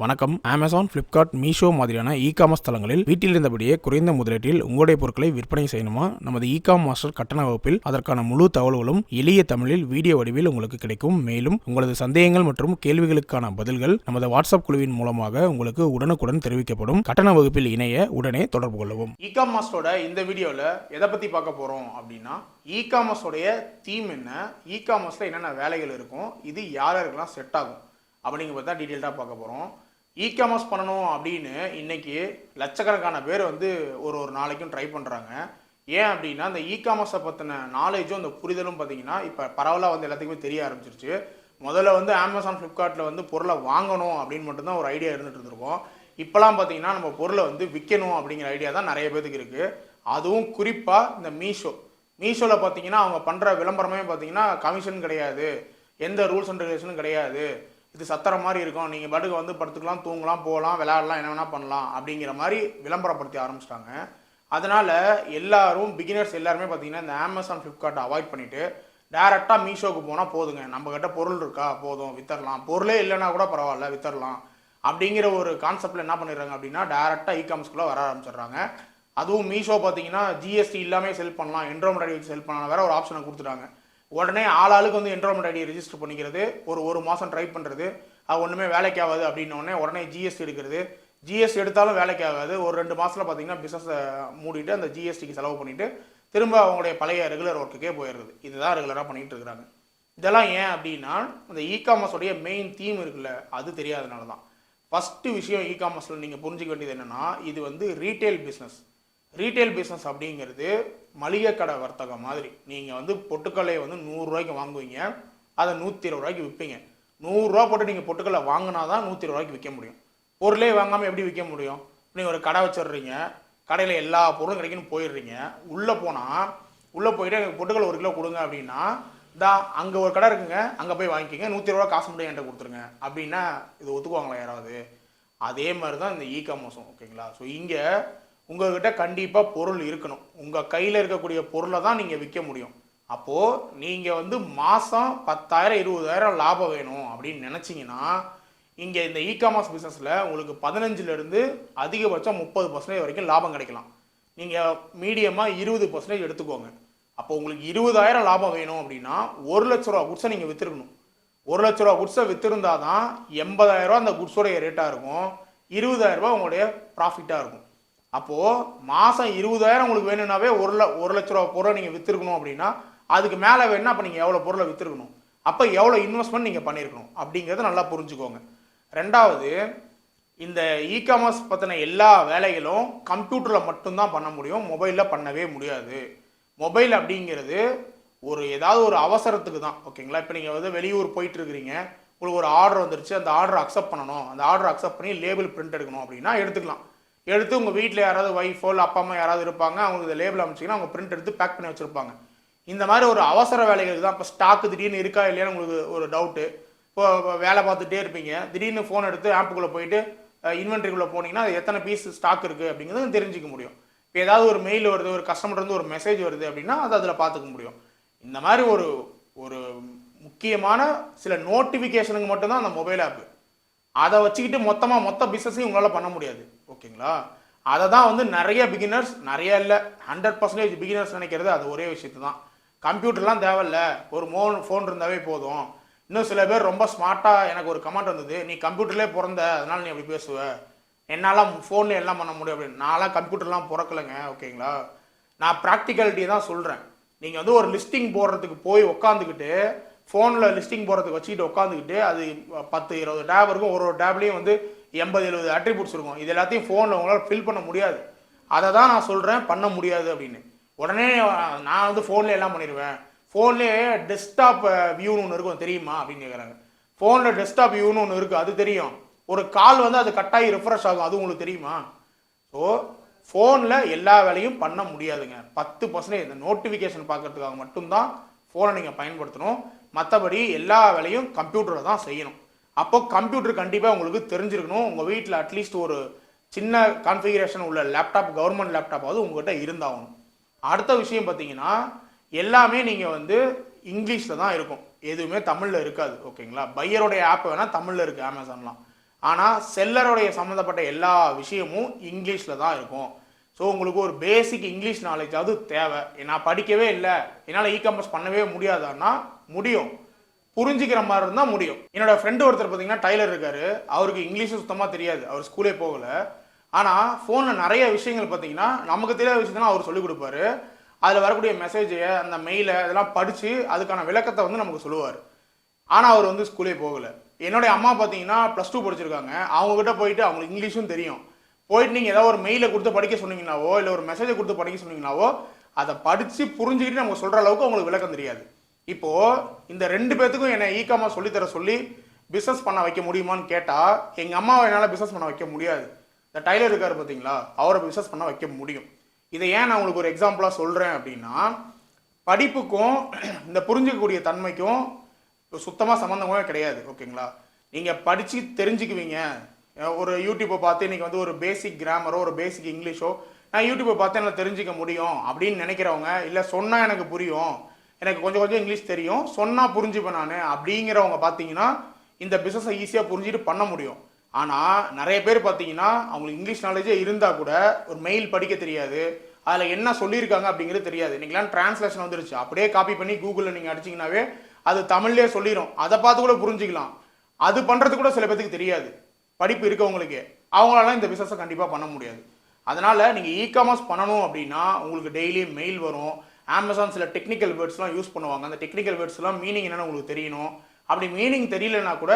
வணக்கம். Amazon, Flipkart, Meesho மாதிரியான e-commerce தளங்களில் வீட்டில் இருந்தபடியே குறைந்த முதலீட்டில் உங்களுடைய பொருட்களை விற்பனை செய்யணுமா? நமது இ-காம் மாஸ்டர் கட்டண வகுப்பில் அதற்கான முழு தகவல்களும் எளிய தமிழில் வீடியோ வடிவில் உங்களுக்கு கிடைக்கும். மேலும் உங்களது சந்தேகங்கள் மற்றும் கேள்விகளுக்கான பதில்கள் நமது வாட்ஸ்அப் குழுவின் மூலமாக உங்களுக்கு உடனுக்குடன் தெரிவிக்கப்படும். கட்டண வகுப்பில் இணைய உடனே தொடர்பு கொள்ளவும். இ-காம் மாஸ்டரோட இந்த வீடியோவில் எதை பற்றி பார்க்க போகிறோம் அப்படின்னா, இ-காமர்ஸோடைய தீம் என்ன, இ-காமர்ஸில் என்னென்ன வேலைகள் இருக்கும், இது யாருக்கெல்லாம் செட் ஆகும் அப்படிங்கிற பற்றி தான் டீட்டெயில்டாக பார்க்க போகிறோம். இ-காமர்ஸ் பண்ணணும் அப்படின்னு இன்னைக்கு லட்சக்கணக்கான பேர் ஒரு நாளைக்கும் ட்ரை பண்ணுறாங்க. ஏன் அப்படின்னா, இந்த இ-காமர்ஸை பற்றின நாலேஜும் அந்த புரிதலும் பார்த்தீங்கன்னா இப்போ பரவலாக எல்லாத்துக்குமே தெரிய ஆரம்பிச்சிருச்சு. முதல்ல அமேசான், ஃப்ளிப்கார்ட்டில் பொருளை வாங்கணும் அப்படின்னு மட்டும்தான் ஒரு ஐடியா இருந்துகிட்டு இருந்திருக்கோம். இப்போலாம் பார்த்தீங்கன்னா நம்ம பொருளை விற்கணும் அப்படிங்கிற ஐடியா தான் நிறைய பேருக்கு இருக்குது. அதுவும் குறிப்பாக இந்த மீஷோவில் பார்த்தீங்கன்னா அவங்க பண்ணுற விளம்பரமே பார்த்தீங்கன்னா கமிஷன் கிடையாது, எந்த ரூல்ஸ் அண்ட் ரெகுலேஷனும் கிடையாது, இது சத்திர மாதிரி இருக்கும், நீங்கள் பாட்டுக்கு படுத்துக்கலாம், தூங்கலாம், போகலாம், விளையாடலாம், என்ன வேணால் பண்ணலாம் அப்படிங்கிற மாதிரி விளம்பரப்படுத்தி ஆரம்பிச்சிட்டாங்க. அதனால் எல்லாரும் பிகினர்ஸ் எல்லாருமே பார்த்தீங்கன்னா இந்த அமேசான், ஃப்ளிப்கார்ட்டை அவாய்ட் பண்ணிவிட்டு டேரெக்டாக மீஷோவுக்கு போனால் போதுங்க, நம்மக்கிட்ட பொருள் இருக்கா போதும் வித்தரலாம், பொருளே இல்லைன்னா கூட பரவாயில்ல வித்தரலாம் அப்படிங்கிற ஒரு கான்செப்டில் என்ன பண்ணிடுறாங்க அப்படின்னா டேரெக்டாக இ-காமர்ஸ்குள்ளே வர ஆரம்பிச்சிடுறாங்க. அதுவும் மீஷோ பார்த்தீங்கன்னா ஜிஎஸ்டி இல்லாமல் செல் பண்ணலாம், என்ரோல்மெண்ட் ஐடி வச்சு செல் பண்ணலாம், வேறு ஒரு ஆப்ஷனை கொடுத்துட்டாங்க. உடனே ஆளுக்கு என்ரோல்மெண்ட் ஐடி ரெஜிஸ்டர் பண்ணிக்கிறது, ஒரு மாதம் ட்ரை பண்ணுறது, அது ஒன்றுமே வேலைக்கு ஆகாது அப்படின்னோடனே உடனே ஜிஎஸ்டி எடுக்கிறது. ஜிஎஸ்டி எடுத்தாலும் வேலைக்கு ஆகாது, ஒரு 2 மாதத்தில் பார்த்தீங்கன்னா பிஸ்னஸை மூடிட்டு அந்த ஜிஎஸ்டிக்கு செலவு பண்ணிவிட்டு திரும்ப அவங்களுடைய பழைய ரெகுலர் ஒர்க்குக்கே போயிடுறது. இதுதான் ரெகுலராக பண்ணிகிட்டு இருக்கிறாங்க. இதெல்லாம் ஏன் அப்படின்னா, இந்த இ-காமர்ஸோடைய மெயின் தீம் இருக்குல்ல, அது தெரியாதனால தான். ஃபஸ்ட்டு விஷயம் இ-காமர்ஸில் நீங்கள் புரிஞ்சிக்க வேண்டியது என்னென்னா, இது ரீட்டைல் பிஸ்னஸ். ரீட்டைல் பிஸ்னஸ் அப்படிங்கிறது மளிகை கடை வர்த்தகம் மாதிரி. நீங்கள் பொட்டுக்கல்லையை 100 ரூபாய்க்கு வாங்குவீங்க, அதை 120 ரூபாய்க்கு விற்பீங்க. 100 ரூபா போட்டு நீங்கள் பொட்டுக்கல்லை வாங்கினா தான் 120 ரூபாய்க்கு விற்க முடியும். பொருளே வாங்காமல் எப்படி விற்க முடியும்? நீங்கள் ஒரு கடை வச்சிடுறீங்க, கடையில் எல்லா பொருளும் கிடைக்குன்னு போயிடுறீங்க, உள்ளே போயிட்டு எனக்கு பொட்டுக்கல் 1 கிலோ கொடுங்க அப்படின்னா, அங்கே ஒரு கடை இருக்குங்க, அங்கே போய் வாங்கிக்கிங்க, 120 ரூபா காசு மட்டும் என்கிட்ட கொடுத்துருங்க அப்படின்னா இது ஒத்துக்குவாங்களா யாராவது? அதே மாதிரி தான் இந்த இ-காமர்ஸும். ஓகேங்களா? ஸோ இங்கே உங்கள்கிட்ட கண்டிப்பாக பொருள் இருக்கணும், உங்கள் கையில் இருக்கக்கூடிய பொருளை தான் நீங்கள் விற்க முடியும். அப்போது நீங்கள் மாதம் 10,000 20,000 லாபம் வேணும் அப்படின்னு நினச்சிங்கன்னா, இங்கே இந்த இ-காமர்ஸ் பிஸ்னஸில் உங்களுக்கு 15% அதிகபட்சம் 30% வரைக்கும் லாபம் கிடைக்கலாம். நீங்கள் மீடியமாக 20% எடுத்துக்கோங்க. அப்போ உங்களுக்கு 20,000 லாபம் வேணும் அப்படின்னா 1,00,000 ரூபா குட்ஸை நீங்கள் விற்றுருக்கணும். 1,00,000 ரூபா குட்ஸை விற்றுருந்தால் தான் 80,000 ரூபா அந்த குட்ஸோடைய ரேட்டாக இருக்கும், 20,000 ரூபா உங்களுடைய ப்ராஃபிட்டாக இருக்கும். அப்போது மாதம் 20,000 உங்களுக்கு வேணும்னாவே 1,00,000 ரூபா பொருளை நீங்கள் விற்றுருக்கணும் அப்படின்னா, அதுக்கு மேலே வேணும்னா அப்போ நீங்கள் எவ்வளோ பொருளை விற்றுருக்கணும், அப்போ எவ்வளோ இன்வெஸ்ட்மெண்ட் நீங்கள் பண்ணியிருக்கணும் அப்படிங்கிறத நல்லா புரிஞ்சுக்கோங்க. ரெண்டாவது, இந்த இ-காமர்ஸ் பற்றின எல்லா வேலைகளும் கம்ப்யூட்டரில் மட்டும்தான் பண்ண முடியும், மொபைலில் பண்ணவே முடியாது. மொபைல் அப்படிங்கிறது ஏதாவது ஒரு அவசரத்துக்கு தான். ஓகேங்களா? இப்போ நீங்கள் வெளியூர் போயிட்டு இருக்கிறீங்க, உங்களுக்கு ஒரு ஆர்டர் வந்துருச்சு, அந்த ஆர்டரை அக்செப்ட் பண்ணணும், அந்த ஆர்டரை அக்செப்ட் பண்ணி லேபிள் பிரிண்ட் எடுக்கணும் அப்படின்னா எடுத்துக்கலாம். எடுத்து உங்கள் வீட்டில் யாராவது ஒய்ஃபோ இல்லை அப்பா அம்மா யாராவது இருப்பாங்க, அவங்களுக்கு இந்த லேபிள் அமைச்சிங்கன்னா அவங்க பிரிண்ட் எடுத்து பேக் பண்ணி வச்சுருப்பாங்க. இந்த மாதிரி ஒரு அவசர வேலைகளுக்கு தான். இப்போ ஸ்டாக்கு திடீர்னு இருக்கா இல்லையான்னு உங்களுக்கு ஒரு டவுட்டு, இப்போ வேலை பார்த்துட்டே இருப்பீங்க, திடீர்னு ஃபோன் எடுத்து ஆப்புக்குள்ளே போயிட்டு இன்வென்ட்ரிக்குள்ளே போனீங்கன்னா அது எத்தனை பீஸ் ஸ்டாக் இருக்குது அப்படிங்கிறது தெரிஞ்சிக்க முடியும். இப்போ ஏதாவது ஒரு மெயில் வருது, ஒரு கஸ்டமர்லேருந்து ஒரு மெசேஜ் வருது அப்படின்னா அது அதில் பார்த்துக்க முடியும். இந்த மாதிரி ஒரு முக்கியமான சில நோட்டிஃபிகேஷனுக்கு மட்டும்தான் அந்த மொபைல் ஆப்பு. அதை வச்சுக்கிட்டு மொத்த பிஸ்னஸையும் உங்களால் பண்ண முடியாது. ஓகேங்களா? அதை தான் நிறைய பிகினர்ஸ், நிறைய இல்லை 100% பிகினர்ஸ் நினைக்கிறது அது ஒரே விஷயத்து தான். கம்ப்யூட்டர்லாம் தேவையில்ல, ஒரு ஃபோன் இருந்தாவே போதும். இன்னும் சில பேர் ரொம்ப ஸ்மார்ட்டாக எனக்கு ஒரு கமெண்ட் வந்தது, நீ கம்ப்யூட்டர்லேயே பிறந்த அதனால் நீ அப்படி பேசுவ, என்னால் ஃபோன்லேயே எல்லாம் பண்ண முடியும் அப்படின்னு. நான்லாம் கம்ப்யூட்டர்லாம் பிறக்கலைங்க. ஓகேங்களா? நான் ப்ராக்டிகாலிட்டி தான் சொல்கிறேன். நீங்கள் ஒரு லிஸ்டிங் போடுறதுக்கு போய் உட்காந்துக்கிட்டு, ஃபோனில் லிஸ்டிங் போடுறதுக்கு வச்சுக்கிட்டு உட்காந்துக்கிட்டு, அது 10-20 டேப் இருக்கும், ஒரு டேப்லேயும் 80-70 அட்ரிபியூட்ஸ் இருக்கும். இது எல்லாத்தையும் ஃபோனில் உங்களால் ஃபில் பண்ண முடியாது. அதை தான் நான் சொல்கிறேன் பண்ண முடியாது அப்படின்னு. உடனே நான் ஃபோன்லேயே எல்லாம் பண்ணிடுவேன், ஃபோன்லேயே டெஸ்க்டாப் வியூன்னு ஒன்று இருக்கும் தெரியுமா அப்படின்னு கேட்குறாங்க. ஃபோனில் டெஸ்க்டாப் வியூன்னு ஒன்று இருக்குது, அது தெரியும். ஒரு கால் அது கட்டாயி ரெஃப்ரெஷ் ஆகும், அது உங்களுக்கு தெரியுமா? ஸோ ஃபோனில் எல்லா வேலையும் பண்ண முடியாதுங்க. 10% இந்த நோட்டிஃபிகேஷன் பார்க்கறதுக்காக மட்டும்தான் ஃபோனை நீங்கள் பயன்படுத்தணும். மற்றபடி எல்லா வேலையும் கம்ப்யூட்டரில் தான் செய்யணும். அப்போ கம்ப்யூட்டர் கண்டிப்பாக உங்களுக்கு தெரிஞ்சிருக்கணும். உங்கள் வீட்டில் அட்லீஸ்ட் ஒரு சின்ன கான்ஃபிகரேஷன் உள்ள லேப்டாப், கவர்மெண்ட் லேப்டாப்பாவது உங்கள்கிட்ட இருந்தாகணும். அடுத்த விஷயம் பார்த்தீங்கன்னா, எல்லாமே நீங்கள் இங்கிலீஷில் தான் இருக்கும், எதுவுமே தமிழில் இருக்காது. ஓகேங்களா? பையருடைய ஆப் வேணால் தமிழில் இருக்குது அமேசான்லாம், ஆனால் செல்லருடைய சம்மந்தப்பட்ட எல்லா விஷயமும் இங்கிலீஷில் தான் இருக்கும். ஸோ உங்களுக்கு ஒரு பேசிக் இங்கிலீஷ் நாலேஜ் அது தேவை. நான் படிக்கவே இல்லை, என்னால் காமர்ஸ் பண்ணவே முடியாதான்னா முடியும், புரிஞ்சுக்கிற மாதிரி இருந்தால் முடியும். என்னோட ஃப்ரெண்டு ஒருத்தர் பார்த்தீங்கன்னா டைலர் இருக்காரு, அவருக்கு இங்கிலீஷ் சுத்தமாக தெரியாது, அவர் ஸ்கூலே போகலை. ஆனால் ஃபோனில் நிறைய விஷயங்கள் பார்த்தீங்கன்னா நமக்கு தெரியாத விஷயத்தான் அவர் சொல்லிக் கொடுப்பாரு. அதில் வரக்கூடிய மெசேஜை, அந்த மெயிலை இதெல்லாம் படித்து அதுக்கான விளக்கத்தை வந்து நமக்கு சொல்லுவார். ஆனால் அவர் வந்து ஸ்கூலே போகலை. என்னுடைய அம்மா பார்த்தீங்கன்னா +2 படிச்சிருக்காங்க, அவங்ககிட்ட போயிட்டு அவங்களுக்கு இங்கிலீஷும் தெரியும். போயிட்டு நீங்கள் ஏதாவது ஒரு மெயிலை கொடுத்து படிக்க சொன்னீங்கன்னாவோ இல்லை ஒரு மெசேஜை கொடுத்து படிக்க சொன்னீங்கன்னாவோ அதை படித்து புரிஞ்சுக்கிட்டு நமக்கு சொல்கிற அளவுக்கு அவங்களுக்கு விளக்கம் தெரியாது. இப்போது இந்த 2 பேர்த்துக்கும் என்னை காமர்ஸ் சொல்லித்தர சொல்லி பிஸ்னஸ் பண்ண வைக்க முடியுமான்னு கேட்டால் எங்கள் அம்மாவை என்னால் பிஸ்னஸ் பண்ண வைக்க முடியாது. இந்த டைலர் இருக்கார் பார்த்தீங்களா, அவரை பிஸ்னஸ் பண்ண வைக்க முடியும். இதை ஏன் நான் உங்களுக்கு ஒரு எக்ஸாம்பிளாக சொல்கிறேன் அப்படின்னா, படிப்புக்கும் இந்த புரிஞ்சிக்கக்கூடிய தன்மைக்கும் சுத்தமாக சம்மந்தமே கிடையாது. ஓகேங்களா, நீங்கள் படித்து தெரிஞ்சுக்குவீங்க. ஒரு யூடியூப்பை பார்த்து இன்றைக்கி வந்து ஒரு பேசிக் கிராமரோ ஒரு பேசிக் இங்கிலீஷோ நான் யூடியூப்பை பார்த்து என்னால் தெரிஞ்சிக்க முடியும் அப்படின்னு நினைக்கிறவங்க, இல்லை சொன்னால் எனக்கு புரியும், எனக்கு கொஞ்சம் கொஞ்சம் இங்கிலீஷ் தெரியும், சொன்னால் புரிஞ்சுப்பேன் நான் அப்படிங்கிறவங்க பார்த்தீங்கன்னா இந்த பிஸ்னஸை ஈஸியாக புரிஞ்சுட்டு பண்ண முடியும். ஆனால் நிறைய பேர் பார்த்தீங்கன்னா அவங்களுக்கு இங்கிலீஷ் நாலேஜே இருந்தால் கூட ஒரு மெயில் படிக்க தெரியாது, அதில் என்ன சொல்லியிருக்காங்க அப்படிங்கிறது தெரியாது. இன்றைக்கெலாம் டிரான்ஸ்லேஷன் வந்துருச்சு, அப்படியே காப்பி பண்ணி கூகுளில் நீங்கள் அடிச்சிங்கனாவே அது தமிழ்லேயே சொல்லிடும், அதை பார்த்து கூட புரிஞ்சிக்கலாம். அது பண்ணுறது கூட சில பேருக்கு தெரியாது, படிப்பு இருக்கவங்களுக்கே. அவங்களால இந்த பிஸ்னஸை கண்டிப்பாக பண்ண முடியாது. அதனால் நீங்கள் காமர்ஸ் பண்ணணும் அப்படின்னா உங்களுக்கு டெய்லி மெயில் வரும். அமேசான் சில டெக்னிக்கல் வேர்ட்ஸ்லாம் யூஸ் பண்ணுவாங்க, அந்த டெக்னிக்கல் வேர்ட்ஸ்லாம் மீனிங் என்னென்னு உங்களுக்கு தெரியணும். அப்படி மீனிங் தெரியலனா கூட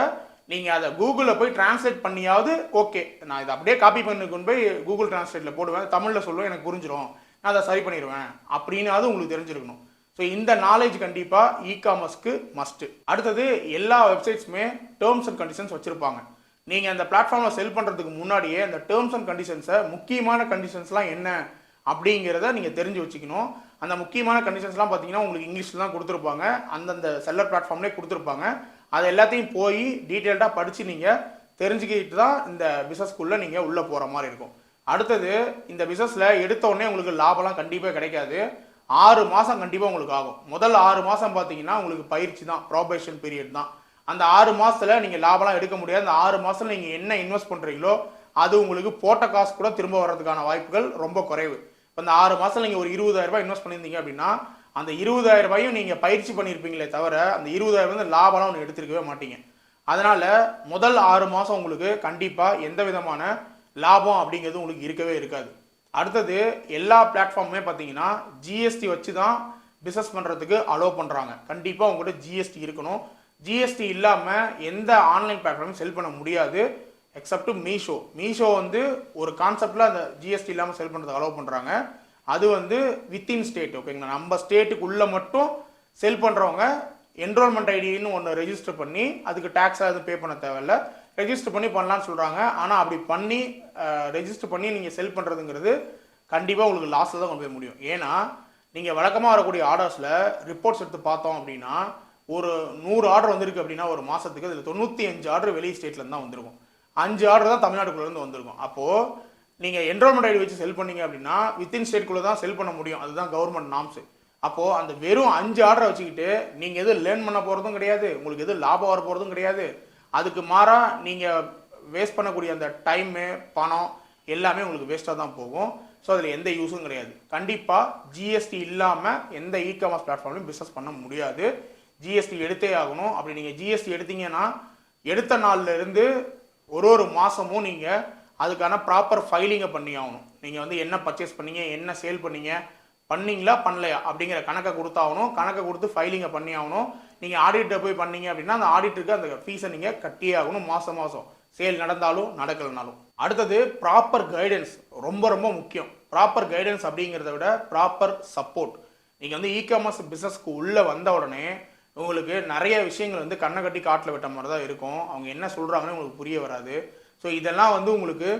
நீங்கள் அதை கூகுளில் போய் டிரான்ஸ்லேட் பண்ணியாவது, ஓகே நான் இதை அப்படியே காப்பி பண்ணி கொண்டு போய் கூகுள் டிரான்ஸ்லேட்டில் போடுவேன், தமிழில் சொல்லுவேன், எனக்கு புரிஞ்சிடும், நான் அதை சரி பண்ணிடுவேன் அப்படின்னாவது உங்களுக்கு தெரிஞ்சிருக்கணும். ஸோ இந்த நாலேஜ் கண்டிப்பாக காமர்ஸ்க்கு மஸ்ட்டு. அடுத்தது, எல்லா வெப்சைட்ஸுமே டேர்ம்ஸ் அண்ட் கண்டிஷன்ஸ் வச்சுருப்பாங்க. நீங்கள் அந்த பிளாட்ஃபார்மில் செல் பண்ணுறதுக்கு முன்னாடியே அந்த டேர்ம்ஸ் அண்ட் கண்டிஷன்ஸை, முக்கியமான கண்டிஷன்ஸ்லாம் என்ன அப்படிங்கிறத நீங்கள் தெரிஞ்சு வச்சுக்கணும். அந்த முக்கியமான கண்டிஷன்ஸ்லாம் பார்த்தீங்கன்னா உங்களுக்கு இங்கிலீஷில் தான் கொடுத்துருப்பாங்க, அந்தந்த செல்லர் பிளாட்ஃபார்ம்லேயே கொடுத்துருப்பாங்க. அது எல்லாத்தையும் போய் டீட்டெயில்டாக படித்து நீங்கள் தெரிஞ்சுக்கிட்டு தான் இந்த பிஸ்னஸ்க்குள்ளே நீங்கள் உள்ளே போகிற மாதிரி இருக்கும். அடுத்தது, இந்த பிஸ்னஸில் எடுத்தோடனே உங்களுக்கு லாபம்லாம் கண்டிப்பாக கிடைக்காது. 6 மாதம் கண்டிப்பாக உங்களுக்கு ஆகும். முதல் 6 மாதம் பார்த்தீங்கன்னா உங்களுக்கு பயிற்சி தான், ப்ராபேஷன் பீரியட் தான். அந்த 6 மாதத்தில் நீங்கள் லாபம்லாம் எடுக்க முடியாது. அந்த 6 மாதத்தில் நீங்கள் என்ன இன்வெஸ்ட் பண்ணுறீங்களோ அது உங்களுக்கு போட்ட காசு கூட திரும்ப வர்றதுக்கான வாய்ப்புகள் ரொம்ப குறைவு. இப்போ அந்த 6 மாதத்தில் நீங்கள் ஒரு 20,000 ரூபாய் இன்வெஸ்ட் பண்ணியிருந்தீங்க அப்படின்னா அந்த 20,000 ரூபாயும் நீங்கள் பயிற்சி பண்ணியிருப்பீங்களே தவிர அந்த 20,000 வந்து லாபம்லாம் ஒன்று எடுத்துருக்கவே மாட்டீங்க. அதனால் முதல் 6 மாதம் உங்களுக்கு கண்டிப்பாக எந்த விதமான லாபம் அப்படிங்கிறது உங்களுக்கு இருக்கவே இருக்காது. அடுத்தது, எல்லா பிளாட்ஃபார்முமே பார்த்தீங்கன்னா ஜிஎஸ்டி வச்சு தான் பிஸ்னஸ் பண்ணுறதுக்கு அலோவ் பண்ணுறாங்க. கண்டிப்பாக உங்கள்கிட்ட ஜிஎஸ்டி இருக்கணும். ஜிஎஸ்டி இல்லாமல் எந்த ஆன்லைன் பிளாட்ஃபார்மும் செல் பண்ண முடியாது எக்ஸப்ட் மீஷோ. மீஷோ வந்து ஒரு கான்செப்டில் அந்த ஜிஎஸ்டி இல்லாமல் செல் பண்ணுறதுக்கு அலோவ் பண்ணுறாங்க. அது வந்து வித்தின் ஸ்டேட். ஓகேங்களா, நம்ம ஸ்டேட்டுக்குள்ளே மட்டும் செல் பண்ணுறவங்க என்ரோல்மெண்ட் ஐடின்னு ஒன்று ரெஜிஸ்டர் பண்ணி அதுக்கு டேக்ஸாக எதுவும் பே பண்ண தேவையில்லை, ரெஜிஸ்டர் பண்ணி பண்ணலான்னு சொல்கிறாங்க. ஆனால் அப்படி பண்ணி ரெஜிஸ்டர் பண்ணி நீங்கள் செல் பண்ணுறதுங்கிறது கண்டிப்பாக உங்களுக்கு லாஸில் தான் கொண்டு போய் முடியும். ஏன்னா நீங்கள் வழக்கமாக வரக்கூடிய ஆர்டர்ஸில் ரிப்போர்ட்ஸ் எடுத்து பார்த்தோம் அப்படின்னா ஒரு 100 ஆர்டர் வந்திருக்கு அப்படின்னா ஒரு மாதத்துக்கு அதில் 95 ஆர்டர் வெளி ஸ்டேட்லேருந்து தான் வந்திருக்கும், 5 ஆர்டர் தான் தமிழ்நாட்டுக்குள்ளேருந்து வந்திருக்கும். அப்போது நீங்கள் என்ரோல்மெண்ட் ஐடி வச்சு செல் பண்ணீங்க அப்படின்னா வித்தின் ஸ்டேட்குள்ளே தான் செல் பண்ண முடியும், அதுதான் கவர்மெண்ட் நாம்ஸு. அப்போது அந்த வெறும் 5 ஆர்டரை வச்சுக்கிட்டு நீங்கள் எதுவும் லேர்ன் பண்ண போகிறதும் கிடையாது, உங்களுக்கு எதுவும் லாபம் வர போகிறதும் கிடையாது. அதுக்கு மாறாக நீங்கள் வேஸ்ட் பண்ணக்கூடிய அந்த டைமு, பணம் எல்லாமே உங்களுக்கு வேஸ்ட்டாக தான் போகும். ஸோ அதில் எந்த யூஸும் கிடையாது. கண்டிப்பாக ஜிஎஸ்டி இல்லாமல் எந்த காமர்ஸ் பிளாட்ஃபார்ம்லையும் பிஸ்னஸ் பண்ண முடியாது. ஜிஎஸ்டி எடுத்தே ஆகணும். அப்படி நீங்கள் ஜிஎஸ்டி எடுத்தீங்கன்னா எடுத்த நாள்லேருந்து ஒரு மாதமும் நீங்கள் அதுக்கான ப்ராப்பர் ஃபைலிங்கை பண்ணி ஆகணும். நீங்கள் வந்து என்ன பர்ச்சேஸ் பண்ணீங்க, என்ன சேல் பண்ணீங்களா பண்ணலையா அப்படிங்கிற கணக்கை கொடுத்தாகணும். கணக்கை கொடுத்து ஃபைலிங்கை பண்ணி ஆகணும். நீங்கள் ஆடிட்டை போய் பண்ணீங்க அப்படின்னா அந்த ஆடிட்டருக்கு அந்த ஃபீஸை நீங்கள் கட்டியே ஆகணும் மாதம் சேல் நடந்தாலும் நடக்கலைனாலும். அடுத்தது, ப்ராப்பர் கைடன்ஸ் ரொம்ப ரொம்ப முக்கியம். ப்ராப்பர் கைடன்ஸ் அப்படிங்கிறத விட ப்ராப்பர் சப்போர்ட். நீங்கள் வந்து காமர்ஸ் பிஸ்னஸ்க்கு உள்ளே வந்த உடனே உங்களுக்கு நிறைய விஷயங்கள் வந்து கண்ணை கட்டி காட்டில் விட்ட மாதிரி தான் இருக்கும். அவங்க என்ன சொல்கிறாங்கன்னு உங்களுக்கு புரிய வராது. ஸோ இதெல்லாம் வந்து உங்களுக்கு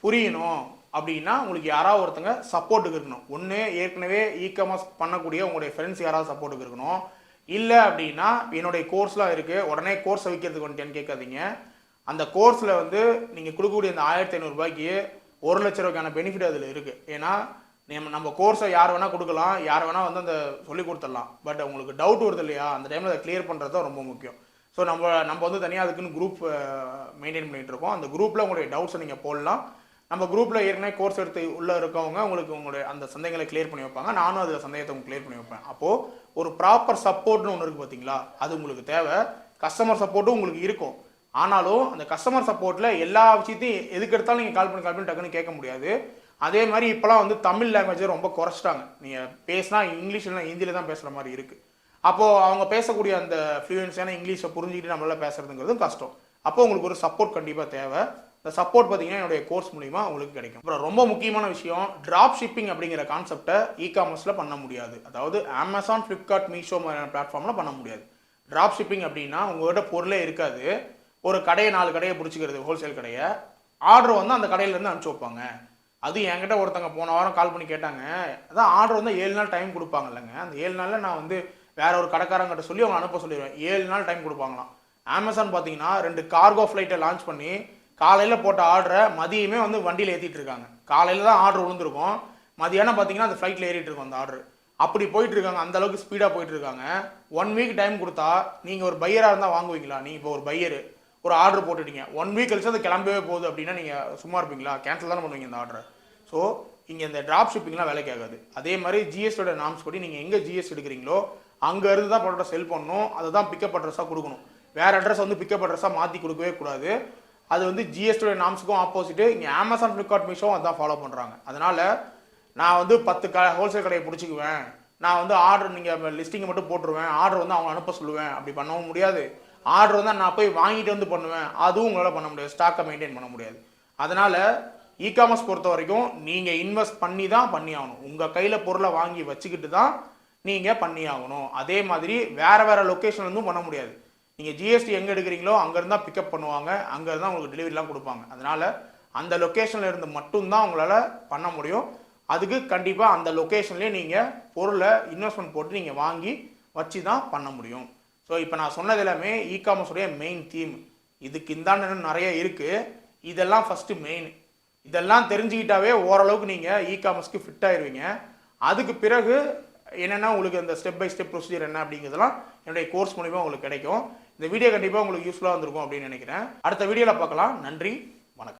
புரியணும் அப்படின்னா உங்களுக்கு யாராவது ஒருத்தங்க சப்போர்ட்டுக்கு இருக்கணும். ஒன்று ஏற்கனவே காமர்ஸ் பண்ணக்கூடிய உங்களுடைய ஃப்ரெண்ட்ஸ் யாராவது சப்போர்ட்டுக்கு இருக்கணும். இல்லை அப்படின்னா என்னுடைய கோர்ஸ்லாம் இருக்குது, உடனே கோர்ஸை விற்கிறதுக்கு வந்துட்டேன்னு கேட்காதீங்க. அந்த கோர்ஸில் வந்து நீங்கள் கொடுக்கக்கூடிய அந்த 1500 ரூபாய்க்கு 1 லட்ச ரூபாய்க்கான பெனிஃபிட் அதில் இருக்குது. ஏன்னா நம்ம கோர்ஸை யார் வேணால் கொடுக்கலாம், யார் வேணால் வந்து அந்த சொல்லி கொடுத்துடலாம். பட் உங்களுக்கு டவுட் வருது இல்லையா, அந்த டைமில் அதை கிளியர் பண்ணுறது தான் ரொம்ப முக்கியம். ஸோ நம்ம வந்து தனியாக அதுக்குன்னு குரூப் மெயின்டைன் பண்ணிகிட்டு இருக்கோம். அந்த குரூப்பில் உங்களுடைய டவுட்ஸை நீங்கள் போடலாம். நம்ம குரூப்பில் ஏற்கனவே கோர்ஸ் எடுத்து உள்ளே இருக்கவங்க உங்களுக்கு உங்களுடைய அந்த சந்தேகங்களை கிளியர் பண்ணி வைப்பாங்க. நானும் அதில் சந்தேகத்தை உங்களுக்கு கிளியர் பண்ணி வைப்பேன். அப்போது ஒரு ப்ராப்பர் சப்போர்ட்னு ஒன்று இருக்குது பார்த்தீங்களா, அது உங்களுக்கு தேவை. கஸ்டமர் சப்போர்ட்டும் உங்களுக்கு இருக்கும். ஆனாலும் அந்த கஸ்டமர் சப்போர்ட்டில் எல்லா விஷயத்தையும் எதுக்கு எடுத்தாலும் நீங்கள் கால் பண்ணி டக்குன்னு கேட்க முடியாது. அதே மாதிரி இப்போலாம் வந்து தமிழ் லாங்குவேஜை ரொம்ப குறைச்சிட்டாங்க. நீங்கள் பேசினா இங்கிலீஷ் இல்லைனா ஹிந்தியில் தான் பேசுகிற மாதிரி இருக்குது. அப்போது அவங்க பேசக்கூடிய அந்த ஃப்ளூயன்ஸான இங்கிலீஷை புரிஞ்சுக்கிட்டு நம்மளால பேசுறதுங்கிறதும் கஷ்டம். அப்போ உங்களுக்கு ஒரு சப்போர்ட் கண்டிப்பாக தேவை. இந்த சப்போர்ட் பார்த்தீங்கன்னா என்னுடைய கோர்ஸ் மூலிமா உங்களுக்கு கிடைக்கும். அப்புறம் ரொம்ப முக்கியமான விஷயம், ட்ராப் ஷிப்பிங் அப்படிங்கிற கான்செப்டை காமர்ஸில் பண்ண முடியாது. அதாவது அமேசான், ஃப்ளிப்கார்ட், மீஷோ மாதிரியான பிளாட்ஃபார்மில் பண்ண முடியாது. ட்ராப் ஷிப்பிங் அப்படின்னா உங்கள்கிட்ட பொருளே இருக்காது, ஒரு கடையை 4 கடையை பிடிச்சிக்கிறது, ஹோல்சேல் கடையை, ஆர்டர் வந்து அந்த கடையிலேருந்து அனுப்பிச்சி வைப்பாங்க. அது என்கிட்ட ஒருத்தங்க போன வாரம் கால் பண்ணி கேட்டாங்க, அதான் ஆர்டர் வந்து 7 நாள் டைம் கொடுப்பாங்க இல்லைங்க, அந்த 7 நாளில் நான் வந்து வேற ஒரு கடைக்காரங்கிட்ட சொல்லி அவங்க அனுப்ப சொல்லிடுவேன். 7 நாள் டைம் கொடுப்பாங்களாம். அமேசான் பார்த்தீங்கன்னா 2 கார்கோ ஃப்ளைட்டை லான்ச் பண்ணி காலையில் போட்ட ஆர்டரை மதியமே வந்து வண்டியில் ஏற்றிட்டு இருக்காங்க. காலையில் தான் ஆர்டர் விழுந்திருக்கும், மதியானம் பார்த்தீங்கன்னா அந்த ஃப்ளைட்டில் ஏறிட்டு இருக்கும் அந்த ஆர்டர். அப்படி போயிட்டு இருக்காங்க, அந்த அளவுக்கு ஸ்பீடாக போயிட்டு இருக்காங்க. 1 வீக் டைம் கொடுத்தா நீங்கள் ஒரு பையராக இருந்தால் வாங்குவீங்களா? நீங்கள் இப்போ ஒரு பையர் ஒரு ஆர்டர் போட்டுட்டீங்க, 1 வீக் கழிச்சு அது கிளம்பவே போகுது அப்படின்னா நீங்கள் சும்மா இருப்பீங்களா? கேன்சல் தானே பண்ணுவீங்க இந்த ஆர்டரை. ஸோ இங்கே இந்த ட்ராப் ஷிப்பிங்லாம் வேலைக்கு ஆகாது. அதே மாதிரி ஜிஎஸ்டியோட நாம்ஸ் படி நீங்கள் எங்கே ஜிஎஸ்டி எடுக்கிறீங்களோ அங்கே இருந்து தான் ப்ராடக்ட்டை செல் பண்ணணும். அதை தான் பிக்கப் அட்ரஸாக கொடுக்கணும். வேறு அட்ரஸ் வந்து பிக்கப் அட்ரஸாக மாற்றி கொடுக்கவே கூடாது. அது வந்து ஜிஎஸ்டியோட நாம்ஸுக்கும் ஆப்போசிட்டு. இங்கே அமேசான், ஃப்ளிப்கார்ட், மீஷோவும் அதான் ஃபாலோ பண்ணுறாங்க. அதனால் நான் வந்து 10 ஹோல்சேல் கடையை பிடிச்சிக்குவேன், நான் வந்து ஆர்டர் நீங்கள் லிஸ்டிங்கை மட்டும் போட்டுருவேன், ஆர்டர் வந்து அவங்க அனுப்ப சொல்லுவேன், அப்படி பண்ணவும் முடியாது. ஆர்டர் வந்து நான் போய் வாங்கிட்டு வந்து பண்ணுவேன், அதுவும் உங்களால் பண்ண முடியாது. ஸ்டாக்கை மெயின்டைன் பண்ண முடியாது. அதனால் காமர்ஸ் பொறுத்த வரைக்கும் நீங்கள் இன்வெஸ்ட் பண்ணி தான் பண்ணி ஆகணும். உங்கள் கையில் பொருளை வாங்கி வச்சுக்கிட்டு தான் நீங்கள் பண்ணி ஆகணும். அதே மாதிரி வேறு லொக்கேஷன்லேருந்தும் பண்ண முடியாது. நீங்கள் ஜிஎஸ்டி எங்கே எடுக்கிறீங்களோ அங்கேருந்து தான் பிக்கப் பண்ணுவாங்க, அங்கேருந்து தான் உங்களுக்கு டெலிவரிலாம் கொடுப்பாங்க. அதனால் அந்த லொக்கேஷனில் இருந்து மட்டும்தான் உங்களால் பண்ண முடியும். அதுக்கு கண்டிப்பாக அந்த லொக்கேஷன்லேயே நீங்கள் பொருளை இன்வெஸ்ட்மெண்ட் போட்டு நீங்கள் வாங்கி வச்சு தான் பண்ண முடியும். ஸோ இப்போ நான் சொன்னது எல்லாமே காமர்ஸுடைய மெயின் தீம். இதுக்கு இந்தாண்டு நிறைய இருக்குது, இதெல்லாம் ஃபஸ்ட்டு மெயின். இதெல்லாம் தெரிஞ்சுக்கிட்டாவே ஓரளவுக்கு நீங்கள் காமர்ஸ்க்கு ஃபிட் ஆயிடுவீங்க. அதுக்கு பிறகு என்னென்னா உங்களுக்கு அந்த ஸ்டெப் பை ஸ்டெப் ப்ரொசீஜர் என்ன அப்படிங்கிறதுலாம் என்னுடைய கோர்ஸ் மூலிமா உங்களுக்கு கிடைக்கும். இந்த வீடியோ கண்டிப்பாக உங்களுக்கு யூஸ்ஃபுல்லாக வந்திருக்கும் அப்படின்னு நினைக்கிறேன். அடுத்த வீடியோவில் பார்க்கலாம். நன்றி.